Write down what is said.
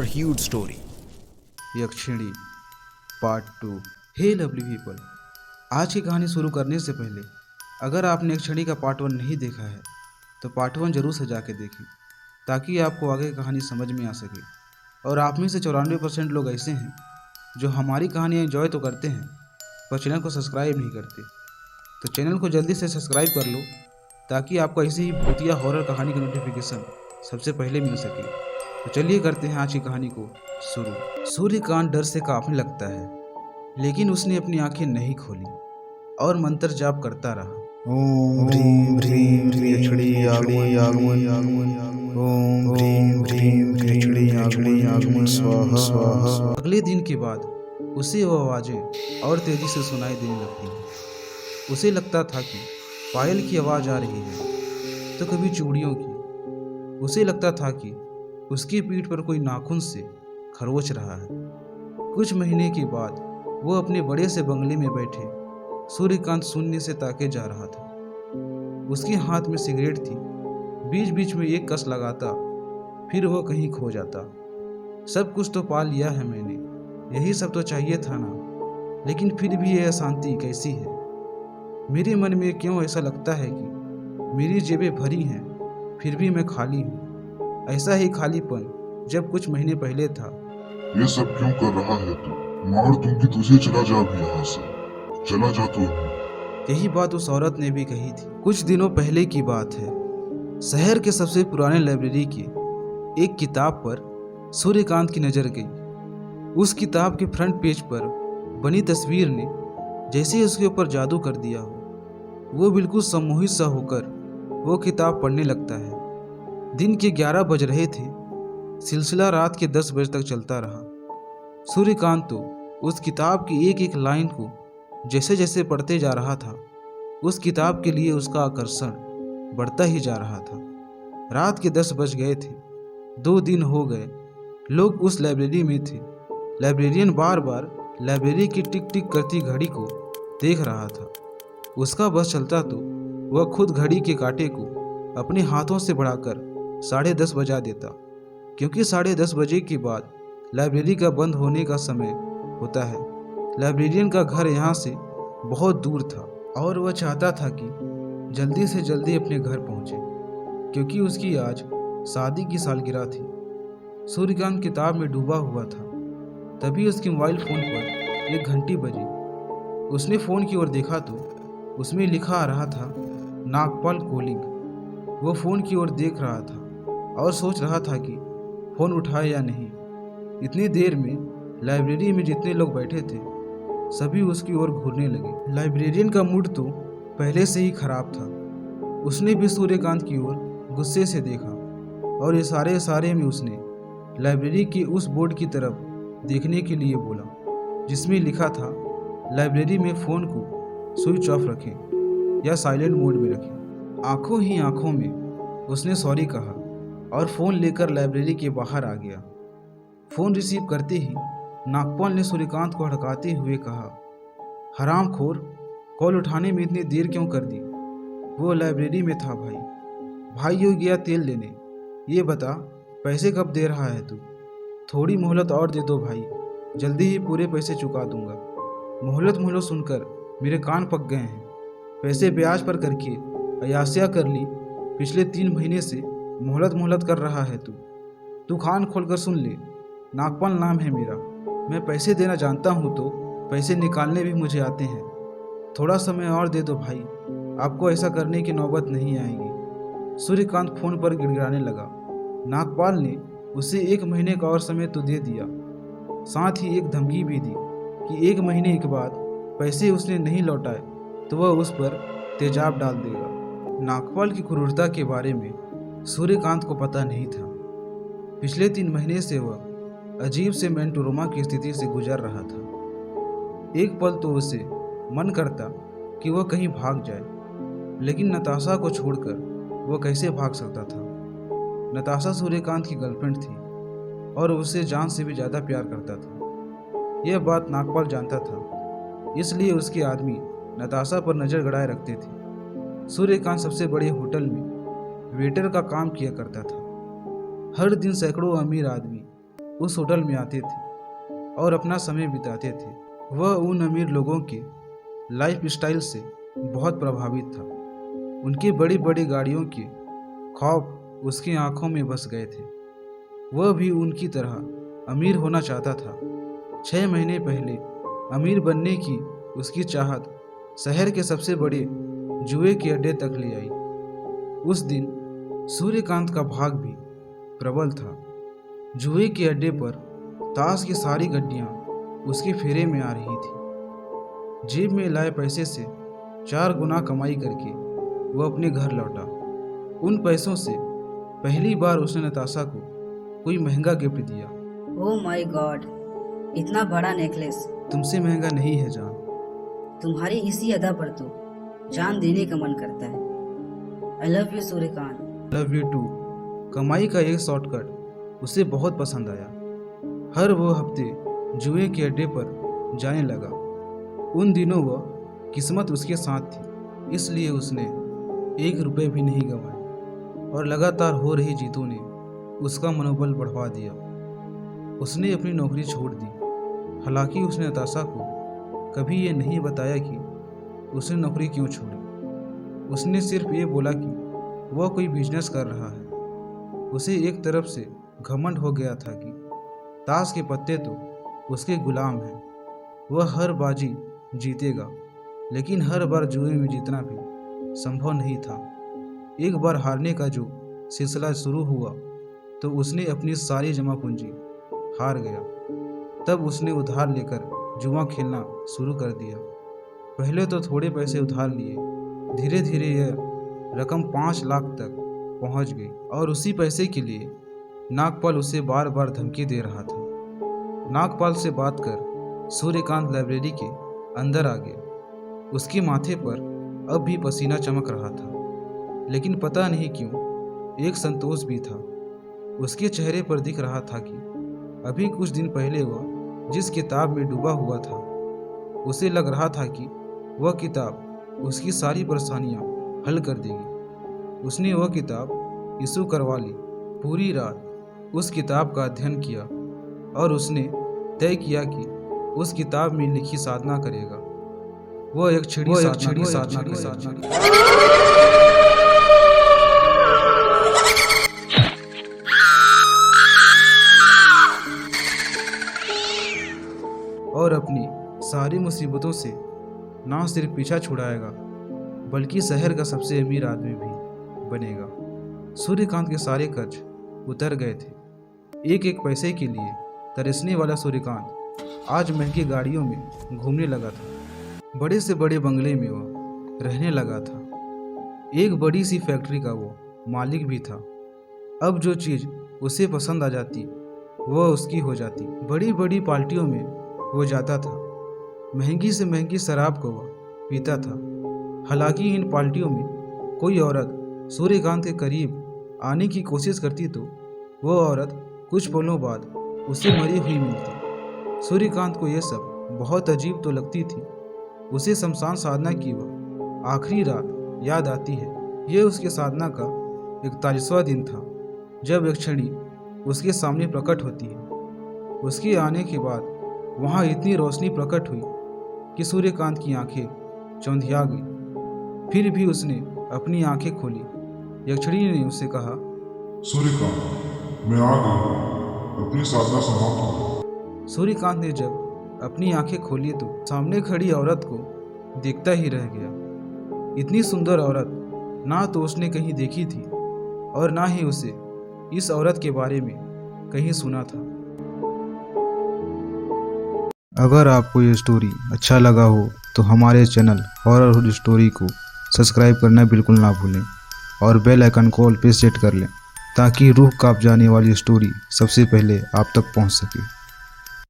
huge story. यक्षिणी part 2। हे lovely people, आज की कहानी शुरू करने से पहले अगर आपने यक्षिणी का पार्ट 1 नहीं देखा है तो पार्ट 1 जरूर से जाके देखें, ताकि आपको आगे की कहानी समझ में आ सके। और आप में से 94% लोग ऐसे हैं जो हमारी कहानी एंजॉय तो करते हैं पर चैनल को सब्सक्राइब नहीं करते। तो चैनल को जल्दी से सब्सक्राइब कर लो ताकि आपको ऐसी ही भूतिया हॉरर कहानी का नोटिफिकेशन सबसे पहले मिल सके। तो चलिए करते हैं आज की कहानी को शुरू। सूर्यकांत डर से कांपने लगता है, लेकिन उसने अपनी आंखें नहीं खोली और मंत्र जाप करता रहा। ओम ह्रीं ह्रीं यक्षिणी आगमन आगमन। ओम ह्रीं ह्रीं यक्षिणी आगमन स्वाहा स्वाहा। अगले दिन के बाद उसे वो आवाज़ें और तेजी से सुनाई देने लगती। उसे लगता था कि पायल की आवाज़ आ रही है तो कभी चूड़ियों की। उसे लगता था कि उसकी पीठ पर कोई नाखून से खरोच रहा है। कुछ महीने के बाद वो अपने बड़े से बंगले में बैठे सूर्यकांत शून्य से ताके जा रहा था। उसके हाथ में सिगरेट थी। बीच बीच में एक कस लगाता, फिर वो कहीं खो जाता। सब कुछ तो पा लिया है मैंने, यही सब तो चाहिए था ना, लेकिन फिर भी यह अशांति कैसी है। मेरे मन में क्यों ऐसा लगता है कि मेरी जेबें भरी हैं फिर भी मैं खाली हूँ। ऐसा ही खालीपन जब कुछ महीने पहले था। ये सब क्यों कर रहा है तू? मार दूंगी तुझे, चला जा अभी यहाँ से, चला जा तू अभी। यही बात उस औरत ने भी कही थी। कुछ दिनों पहले की बात है। शहर के सबसे पुराने लाइब्रेरी की एक किताब पर सूर्यकांत की नज़र गई। उस किताब के फ्रंट पेज पर बनी तस्वीर ने जैसे उसके ऊपर जादू कर दिया हो। वो बिल्कुल सम्मोहित सा होकर वो किताब पढ़ने लगता है। दिन के 11 बज रहे थे। सिलसिला रात के 10 बजे तक चलता रहा। सूर्यकांत तो उस किताब की एक एक लाइन को जैसे जैसे पढ़ते जा रहा था, उस किताब के लिए उसका आकर्षण बढ़ता ही जा रहा था। रात के 10 बज गए थे। 2 दिन हो गए लोग उस लाइब्रेरी में थे। लाइब्रेरियन बार बार लाइब्रेरी की टिक टिक करती घड़ी को देख रहा था। उसका बस चलता तो वह खुद घड़ी के कांटे को अपने हाथों से बढ़ाकर 10:30 बजा देता, क्योंकि 10:30 बजे के बाद लाइब्रेरी का बंद होने का समय होता है। लाइब्रेरियन का घर यहाँ से बहुत दूर था और वह चाहता था कि जल्दी से जल्दी अपने घर पहुँचे, क्योंकि उसकी आज शादी की सालगिरह थी। सूर्यकांत किताब में डूबा हुआ था। तभी उसके मोबाइल फ़ोन पर एक घंटी बजी। उसने फ़ोन की ओर देखा तो उसमें लिखा आ रहा था नागपाल कॉलिंग। वो फ़ोन की ओर देख रहा था और सोच रहा था कि फ़ोन उठाए या नहीं। इतनी देर में लाइब्रेरी में जितने लोग बैठे थे सभी उसकी ओर घूरने लगे। लाइब्रेरियन का मूड तो पहले से ही खराब था। उसने भी सूर्यकांत की ओर गुस्से से देखा और इशारे में उसने लाइब्रेरी के उस बोर्ड की तरफ देखने के लिए बोला जिसमें लिखा था लाइब्रेरी में फ़ोन को स्विच ऑफ रखें या साइलेंट मोड में रखें। आंखों ही आंखों में उसने सॉरी कहा और फ़ोन लेकर लाइब्रेरी के बाहर आ गया। फ़ोन रिसीव करते ही नागपाल ने सूर्यकांत को हड़काते हुए कहा, हरामखोर, कॉल उठाने में इतनी देर क्यों कर दी? वो लाइब्रेरी में था भाई यो गया तेल लेने। ये बता पैसे कब दे रहा है तू? थोड़ी मोहलत और दे दो भाई, जल्दी ही पूरे पैसे चुका दूंगा। मोहलत सुनकर मेरे कान पक गए हैं। पैसे ब्याज पर करके अयासिया कर ली। पिछले 3 महीने से मोहलत कर रहा है तू कान खोलकर सुन ले। नागपाल नाम है मेरा। मैं पैसे देना जानता हूँ तो पैसे निकालने भी मुझे आते हैं। थोड़ा समय और दे दो भाई, आपको ऐसा करने की नौबत नहीं आएगी। सूर्यकांत फ़ोन पर गिड़गिड़ाने लगा। नागपाल ने उसे 1 महीने का और समय तो दे दिया, साथ ही एक धमकी भी दी कि 1 महीने के बाद पैसे उसने नहीं लौटाए तो वह उस पर तेजाब डाल देगा। नागपाल की क्रूरता के बारे में सूर्यकांत को पता नहीं था। पिछले 3 महीने से वह अजीब से मेंटोरोमा की स्थिति से गुजर रहा था। एक पल तो उसे मन करता कि वह कहीं भाग जाए, लेकिन नताशा को छोड़कर वह कैसे भाग सकता था। नताशा सूर्यकांत की गर्लफ्रेंड थी और उसे जान से भी ज़्यादा प्यार करता था। यह बात नागपाल जानता था, इसलिए उसके आदमी नताशा पर नज़र गड़ाए रखते थे। सूर्यकांत सबसे बड़े होटल में वेटर का काम किया करता था। हर दिन सैकड़ों अमीर आदमी उस होटल में आते थे और अपना समय बिताते थे। वह उन अमीर लोगों के लाइफ स्टाइल से बहुत प्रभावित था। उनकी बड़ी बड़ी गाड़ियों के ख्वाब उसकी आंखों में बस गए थे। वह भी उनकी तरह अमीर होना चाहता था। 6 महीने पहले अमीर बनने की उसकी चाहत शहर के सबसे बड़े जुए के अड्डे तक ले आई। उस दिन सूर्यकांत का भाग भी प्रबल था। जुए के अड्डे पर ताश की सारी गड्डियां उसके फेरे में आ रही थी। जेब में लाए पैसे से 4 गुना कमाई करके वह अपने घर लौटा। उन पैसों से पहली बार उसने नताशा को कोई महंगा गिफ्ट दिया। ओह माय गॉड, इतना बड़ा नेकलेस। तुमसे महंगा नहीं है जान। तुम्हारी इसी अदा पर तो जान देने का मन करता है। I love you Suryakant. Love you too. कमाई का एक शॉर्टकट उसे बहुत पसंद आया। हर वो हफ्ते जुए के अड्डे पर जाने लगा। उन दिनों वह किस्मत उसके साथ थी, इसलिए उसने 1 रुपये भी नहीं गंवाए और लगातार हो रही जीतों ने उसका मनोबल बढ़वा दिया। उसने अपनी नौकरी छोड़ दी। हालांकि उसने नताशा को कभी ये नहीं बताया कि उसने नौकरी क्यों छोड़ी। उसने सिर्फ ये बोला कि वह कोई बिजनेस कर रहा है। उसे एक तरफ से घमंड हो गया था कि ताश के पत्ते तो उसके गुलाम हैं। वह हर बाजी जीतेगा, लेकिन हर बार जुए में जीतना भी संभव नहीं था। एक बार हारने का जो सिलसिला शुरू हुआ तो उसने अपनी सारी जमा पूंजी हार गया। तब उसने उधार लेकर जुआ खेलना शुरू कर दिया। पहले तो थोड़े पैसे उधार लिए, धीरे धीरे यह रकम 5 लाख तक पहुंच गई और उसी पैसे के लिए नागपाल उसे बार बार धमकी दे रहा था। नागपाल से बात कर सूर्यकांत लाइब्रेरी के अंदर आ गया। उसके माथे पर अब भी पसीना चमक रहा था, लेकिन पता नहीं क्यों एक संतोष भी था। उसके चेहरे पर दिख रहा था कि अभी कुछ दिन पहले वह जिस किताब में डूबा हुआ था, उसे लग रहा था कि वह किताब उसकी सारी परेशानियां हल कर देगी। उसने वह किताब इशू करवा ली। पूरी रात उस किताब का अध्ययन किया और उसने तय किया कि उस किताब में लिखी साधना करेगा। वह एक छिड़ी साधना करेगा। और अपनी सारी मुसीबतों से ना सिर्फ पीछा छुड़ाएगा, बल्कि शहर का सबसे अमीर आदमी भी बनेगा। सूर्यकांत के सारे कर्ज उतर गए थे। एक एक पैसे के लिए तरसने वाला सूर्यकांत आज महंगी गाड़ियों में घूमने लगा था। बड़े से बड़े बंगले में वह रहने लगा था। एक बड़ी सी फैक्ट्री का वो मालिक भी था। अब जो चीज़ उसे पसंद आ जाती वह उसकी हो जाती। बड़ी बड़ी पार्टियों में वो जाता था। महंगी से महंगी शराब को वह पीता था। हालांकि इन पार्टियों में कोई औरत सूर्यकांत के करीब आने की कोशिश करती तो वह औरत कुछ पलों बाद उसे मरी हुई मिलती। सूर्यकांत को यह सब बहुत अजीब तो लगती थी। उसे शमशान साधना की वह आखिरी रात याद आती है। यह उसके साधना का 41वां दिन था जब एक छड़ी उसके सामने प्रकट होती है। उसके आने के बाद वहाँ इतनी रोशनी प्रकट हुई कि सूर्यकांत की आंखें चौंधिया गई। फिर भी उसने अपनी आंखें खोली। यक्षिणी ने उससे कहा, सूर्यकांत, मैं आ गया हूँ, अपनी साधना समाप्त करो। सूर्यकांत ने जब अपनी आंखें खोली तो सामने खड़ी औरत को देखता ही रह गया। इतनी सुंदर औरत ना तो उसने कहीं देखी थी और ना ही उसे इस औरत के बारे में कहीं सुना था। अगर आपको ये स्टोरी अच्छा लगा हो तो हमारे चैनल हॉरर स्टोरी को सब्सक्राइब करना बिल्कुल ना भूलें और बेल आइकन को ऑल पे सेट कर लें ताकि रूह कांप जाने वाली स्टोरी सबसे पहले आप तक पहुंच सके।